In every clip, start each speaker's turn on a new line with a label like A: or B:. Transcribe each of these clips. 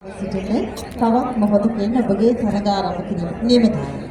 A: සිටින තවත් මොහොතකින් ඔබගේ තරග ආරම්භ කිරීම නියමිතයි.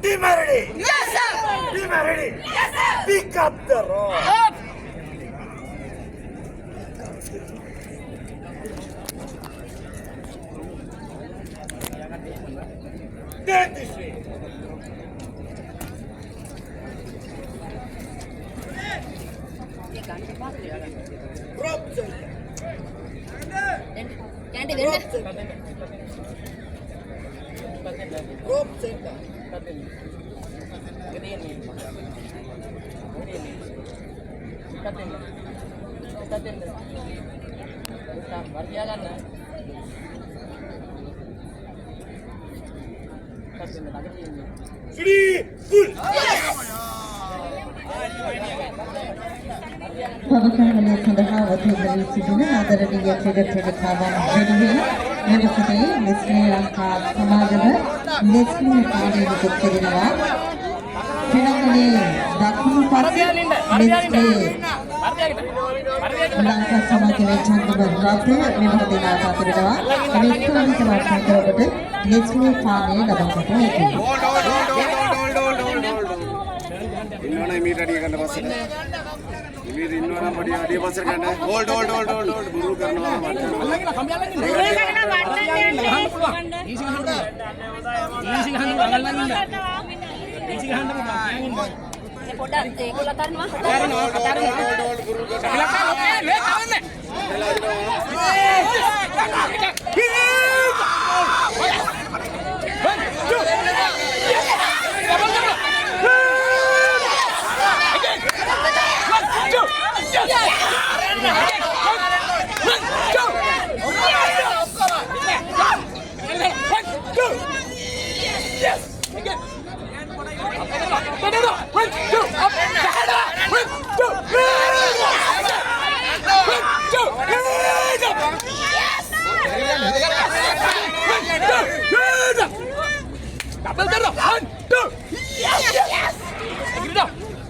B: Team ready? Yes, sir! Team ready? Yes, sir! Pick up the rope! Up! Get this way! Rope center! Rope center! Three, full!
A: පවකාරණය සඳහා වතුවලී සිටින ආදරණීය ක්‍රීඩකයන් වෙනුවෙන් මෙම සිටේ නෙස්ලේ ලංකා සමාගම නෙස්ලේ පාඩේ නිකුත් කරනවා. පිනන්නේ දකුණු පස්සේ නෙස්ලේ ලංකා සමාගමේ චන්දම රත්න මෙම දිනා පාතරනවා. ඉලෙක්ට්‍රොනික වාර්තා කරකට නෙස්ලේ පාඩේ ලබාගත හැකියි.
B: ඉන්නවනේ මීට අඩිය ගන්න පස්සේ ඉමීට ඉන්නවනම් පොඩි අඩිය පස්සේ ගන්න හෝල්ඩ් බුරු කරනවා මට ඊසි ගහන්න පොඩ්ඩක් ඒගොල්ලෝ තරනවා බුරු double zero, 1, 2, yes, yes,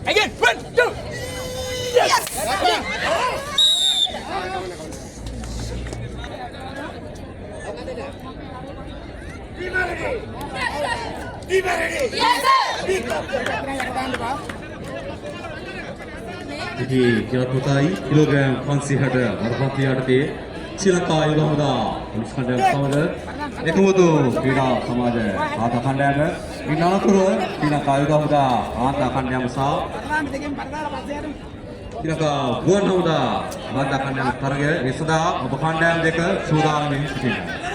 B: again, 1, 2, yes,
C: Jadi kita putai kilogram fancy ada merpati ada te Sri-Lanka juga muda polis kandang sama itu tu kita sama aja ada kandang ini nakuru Sri-Lanka juga muda ada kandang besar Sri-Lanka bukan muda ada kandang target ini sudah ada kandang dekat sudah ini